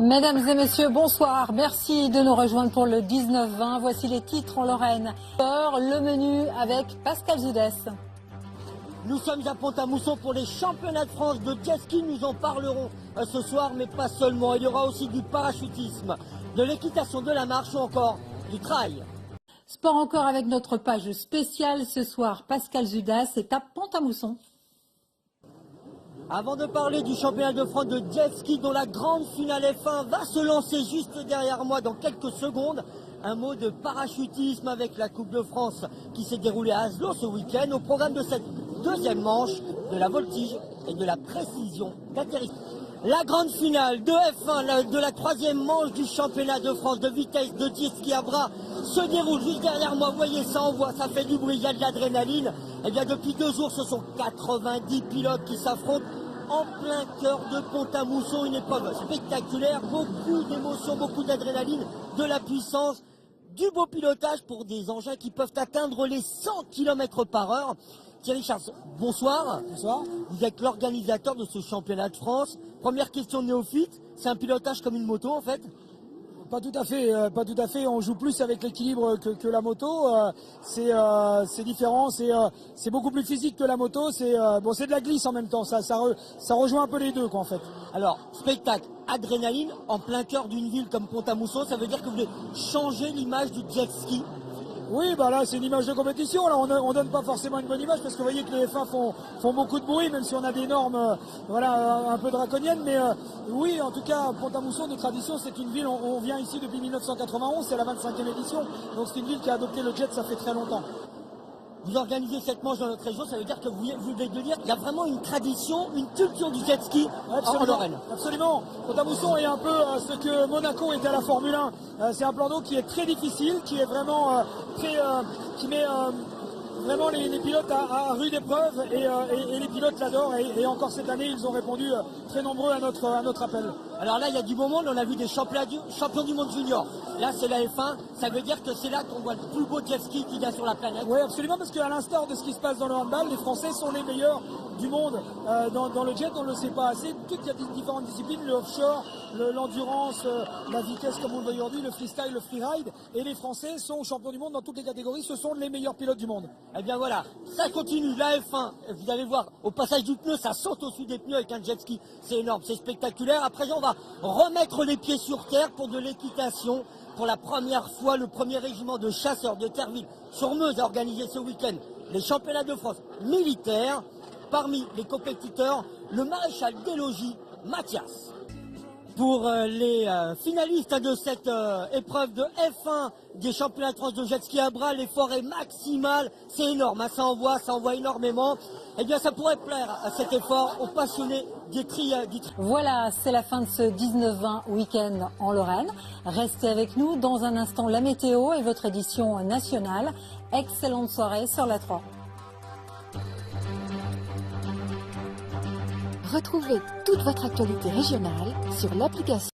Mesdames et messieurs, bonsoir. Merci de nous rejoindre pour le 19-20. Voici les titres en Lorraine. Le menu avec Pascal Zoudès. Nous sommes à Pont-à-Mousson pour les championnats de France de jet ski. Nous en parlerons ce soir, mais pas seulement. Il y aura aussi du parachutisme, de l'équitation, de la marche ou encore du trail. Sport encore avec notre page spéciale ce soir. Pascal Zoudès est à Pont-à-Mousson. Avant de parler du championnat de France de jet ski dont la grande finale F1 va se lancer juste derrière moi dans quelques secondes, un mot de parachutisme avec la Coupe de France qui s'est déroulée à Aslo ce week-end. Au programme de cette deuxième manche, de la voltige et de la précision d'atterrissage. La grande finale de F1 de la troisième manche du championnat de France de vitesse de jet ski à bras se déroule juste derrière moi. Vous voyez, ça envoie, ça fait du bruit, il y a de l'adrénaline. Et bien depuis 2 jours, ce sont 90 pilotes qui s'affrontent en plein cœur de Pont-à-Mousson. Une épreuve spectaculaire, beaucoup d'émotions, beaucoup d'adrénaline, de la puissance, du beau pilotage pour des engins qui peuvent atteindre les 100 km par heure. Thierry Charles, bonsoir. Bonsoir. Vous êtes l'organisateur de ce championnat de France. Première question de néophyte, c'est un pilotage comme une moto en fait? Pas tout à fait. On joue plus avec l'équilibre que la moto. C'est différent, c'est beaucoup plus physique que la moto. C'est de la glisse en même temps. Ça rejoint un peu les deux quoi en fait. Alors, spectacle, adrénaline, en plein cœur d'une ville comme Pont-à-Mousson, ça veut dire que vous voulez changer l'image du jet ski? Oui, bah là c'est une image de compétition. Là on donne pas forcément une bonne image parce que vous voyez que les F1 font beaucoup de bruit, même si on a des normes un peu draconiennes. Mais oui, en tout cas, Pont-à-Mousson de tradition, c'est une ville. On vient ici depuis 1991, c'est la 25e édition. Donc c'est une ville qui a adopté le jet, ça fait très longtemps. Vous organisez cette manche dans notre région, ça veut dire que vous venez de dire qu'il y a vraiment une tradition, une culture du jet ski en Lorraine. Absolument. Pont-à-Mousson est un peu ce que Monaco était à la Formule 1. C'est un plan d'eau qui est très difficile, qui est vraiment qui met vraiment les pilotes à rude épreuve et les pilotes l'adorent et encore cette année ils ont répondu très nombreux à notre appel. Alors là il y a du beau monde, on a vu des champions du monde junior. Là c'est la F1, ça veut dire que c'est là qu'on voit le plus beau jet ski qu'il y a sur la planète. Oui absolument, parce qu'à l'instar de ce qui se passe dans le handball, les Français sont les meilleurs du monde dans le jet. On ne le sait pas assez. Il y a différentes disciplines, le offshore, l'endurance, la vitesse comme on le voit aujourd'hui, le freestyle, le freeride, et les Français sont champions du monde dans toutes les catégories. Ce sont les meilleurs pilotes du monde. Eh bien voilà, ça continue, la F1, vous allez voir, au passage du pneu, ça saute au-dessus des pneus avec un jet ski, c'est énorme, c'est spectaculaire. À présent, on va remettre les pieds sur terre pour de l'équitation. Pour la première fois, le premier régiment de chasseurs de Terville-sur-Meuse a organisé ce week-end les championnats de France militaires. Parmi les compétiteurs, le maréchal des logis, Mathias. Pour les finalistes de cette épreuve de F1 des championnats de France de jet ski à bras, l'effort est maximal, c'est énorme, hein, ça envoie énormément. Eh bien ça pourrait plaire à cet effort aux passionnés du tri. Voilà, c'est la fin de ce 19-20 week-end en Lorraine. Restez avec nous dans un instant, la météo et votre édition nationale. Excellente soirée sur la 3. Retrouvez toute votre actualité régionale sur l'application